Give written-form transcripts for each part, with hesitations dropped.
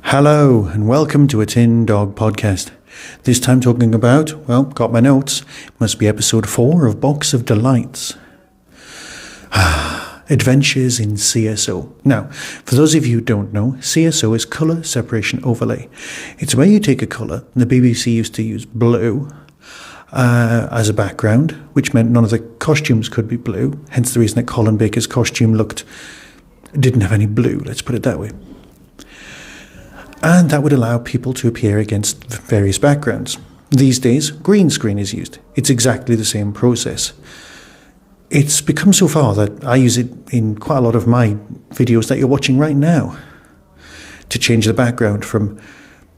Hello and welcome to a Tin Dog podcast. This time talking about, got my notes, must be episode 4 of Box of Delights. Adventures in CSO. Now, for those of you who don't know, CSO is Colour Separation Overlay. It's where you take a colour, and the BBC used to use blue as a background, which meant none of the costumes could be blue, hence the reason that Colin Baker's costume didn't have any blue, let's put it that way. And that would allow people to appear against various backgrounds. These days, green screen is used. It's exactly the same process. It's become so far that I use it in quite a lot of my videos that you're watching right now to change the background from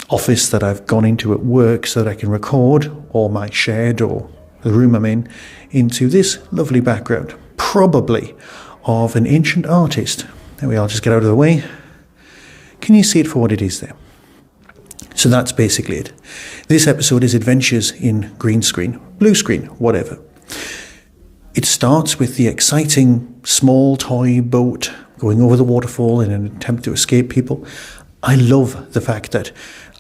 office that I've gone into at work so that I can record, or my shed or the room I'm in, into this lovely background, probably of an ancient artist. There we are, just get out of the way. Can you see it for what it is there? So that's basically it. This episode is adventures in green screen, blue screen, whatever. It starts with the exciting small toy boat going over the waterfall in an attempt to escape people. I love the fact that,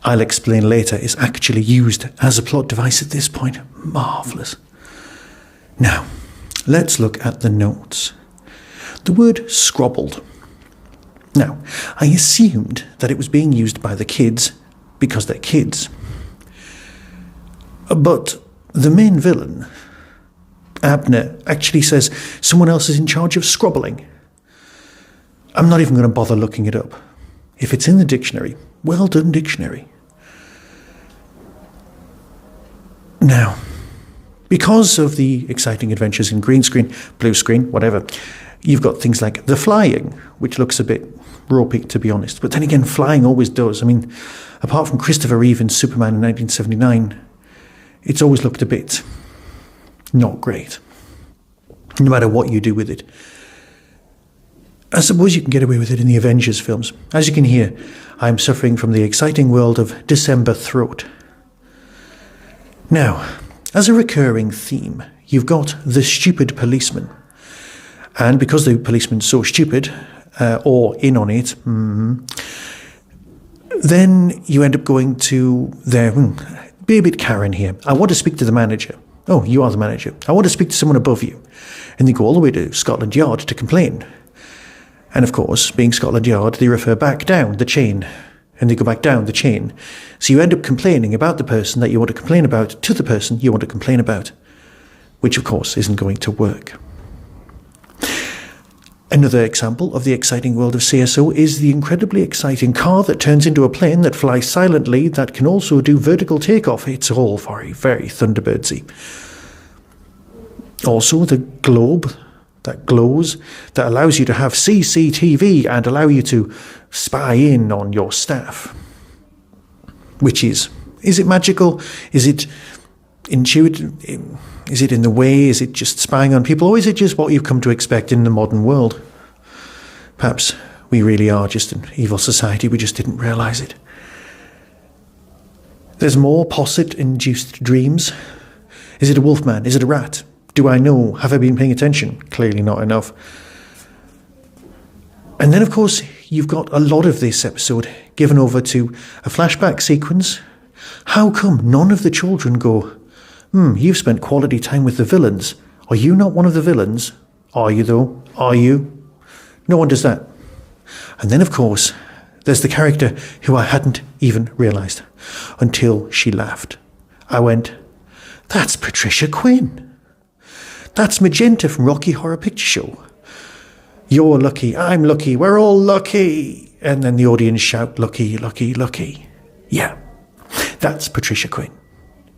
I'll explain later, is actually used as a plot device at this point. Marvellous. Now, let's look at the notes. The word scrobbled. Now, I assumed that it was being used by the kids because they're kids. But the main villain, Abner, actually says someone else is in charge of scrobbling. I'm not even going to bother looking it up. If it's in the dictionary, well done, dictionary. Now, because of the exciting adventures in green screen, blue screen, whatever, you've got things like the flying, which looks a bit ropey, to be honest. But then again, flying always does. I mean, apart from Christopher Reeve in Superman in 1979, it's always looked a bit not great, no matter what you do with it. I suppose you can get away with it in the Avengers films. As you can hear, I'm suffering from the exciting world of December throat. Now, as a recurring theme, you've got the stupid policeman. And because the policeman's so stupid, or in on it, then you end up going to their, be a bit Karen here. I want to speak to the manager. Oh, you are the manager. I want to speak to someone above you. And they go all the way to Scotland Yard to complain. And of course, being Scotland Yard, they refer back down the chain. And they go back down the chain. So you end up complaining about the person that you want to complain about to the person you want to complain about. Which of course isn't going to work. Another example of the exciting world of CSO is the incredibly exciting car that turns into a plane that flies silently that can also do vertical takeoff. It's all very, very Thunderbirdsy. Also, the globe that glows, that allows you to have CCTV and allow you to spy in on your staff. Which is it magical? Is it intuitive? Is it in the way? Is it just spying on people? Or is it just what you've come to expect in the modern world? Perhaps we really are just an evil society, we just didn't realise it. There's more posset-induced dreams. Is it a wolfman? Is it a rat? Do I know? Have I been paying attention? Clearly not enough. And then, of course, you've got a lot of this episode given over to a flashback sequence. How come none of the children go, you've spent quality time with the villains. Are you not one of the villains? Are you, though? Are you? No one does that. And then, of course, there's the character who I hadn't even realised until she laughed. I went, that's Patricia Quinn. That's Magenta from Rocky Horror Picture Show. You're lucky, I'm lucky, we're all lucky. And then the audience shout, lucky, lucky, lucky. Yeah, that's Patricia Quinn.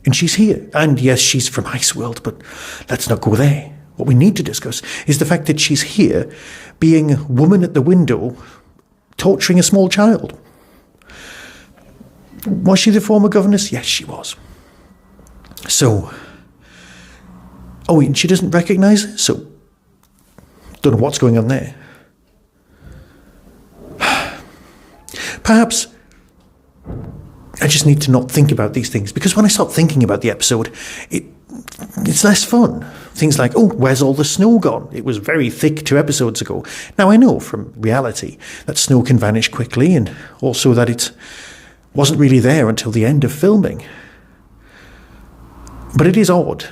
And she's here. And yes, she's from Iceworld, but let's not go there. What we need to discuss is the fact that she's here being woman at the window torturing a small child. Was she the former governess? Yes, she was. So, and she doesn't recognise it? So, don't know what's going on there. Perhaps I just need to not think about these things, because when I start thinking about the episode, it's less fun. Things like, oh, where's all the snow gone? It was very thick 2 episodes ago. Now, I know from reality that snow can vanish quickly, and also that it wasn't really there until the end of filming. But it is odd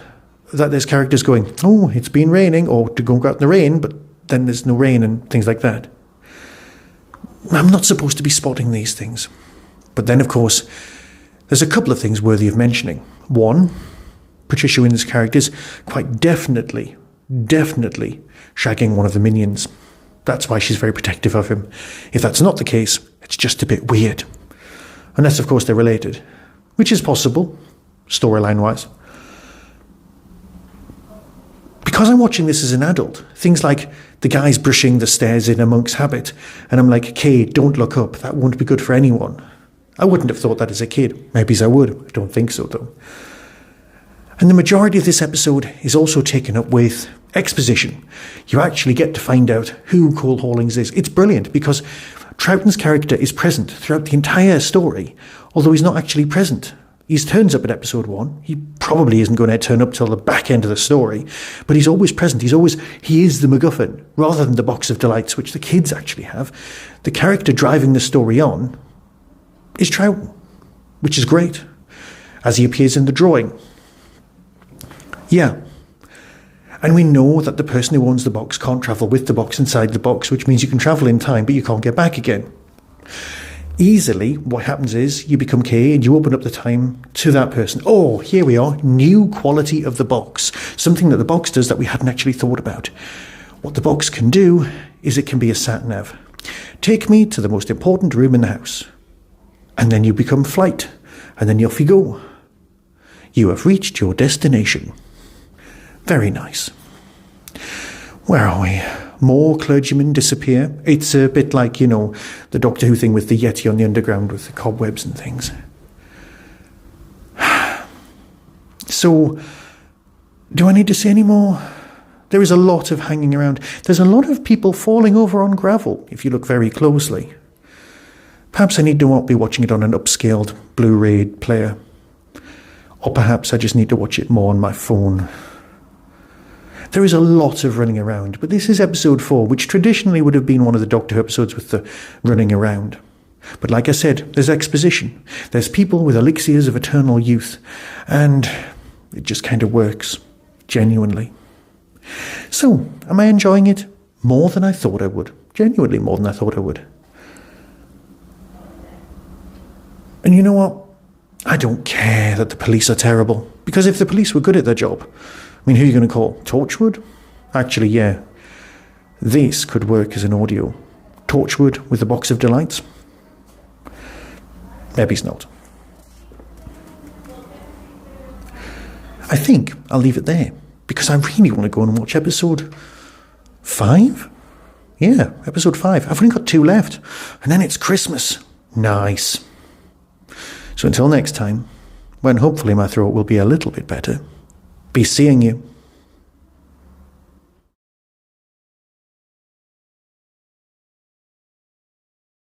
that there's characters going, oh, it's been raining, or to go out in the rain, but then there's no rain and things like that. I'm not supposed to be spotting these things. But then, of course, there's a couple of things worthy of mentioning. One, Patricia Wynn's character is quite definitely shagging one of the minions. That's why she's very protective of him. If that's not the case, it's just a bit weird. Unless, of course, they're related, which is possible, storyline-wise. Because I'm watching this as an adult, things like the guy's brushing the stairs in a monk's habit, and I'm like, Kay, don't look up, that won't be good for anyone. I wouldn't have thought that as a kid. Maybe I would. I don't think so, though. And the majority of this episode is also taken up with exposition. You actually get to find out who Cole Hawlings is. It's brilliant because Troughton's character is present throughout the entire story, although he's not actually present. He turns up at episode 1. He probably isn't going to turn up till the back end of the story, but he's always present. He is the MacGuffin, rather than the box of delights, which the kids actually have. The character driving the story on is Troughton, which is great, as he appears in the drawing. Yeah. And we know that the person who owns the box can't travel with the box inside the box, which means you can travel in time, but you can't get back again. Easily, what happens is you become Kay and you open up the time to that person. Oh, here we are, new quality of the box. Something that the box does that we hadn't actually thought about. What the box can do is it can be a sat-nav. Take me to the most important room in the house. And then you become Flight. And then off you go. You have reached your destination. Very nice. Where are we? More clergymen disappear. It's a bit like, the Doctor Who thing with the Yeti on the underground with the cobwebs and things. So, do I need to say any more? There is a lot of hanging around. There's a lot of people falling over on gravel, if you look very closely. Perhaps I need to not be watching it on an upscaled Blu-ray player. Or perhaps I just need to watch it more on my phone. There is a lot of running around, but this is episode 4, which traditionally would have been one of the Doctor Who episodes with the running around. But like I said, there's exposition. There's people with elixirs of eternal youth, and it just kind of works, genuinely. So, am I enjoying it? More than I thought I would. Genuinely more than I thought I would. And you know what? I don't care that the police are terrible, because if the police were good at their job, who are you going to call? Torchwood? Actually, yeah. This could work as an audio. Torchwood with a box of delights? Maybe it's not. I think I'll leave it there, because I really want to go and watch episode 5? Yeah, episode 5. I've only got 2 left, and then it's Christmas. Nice. So until next time, when hopefully my throat will be a little bit better, be seeing you.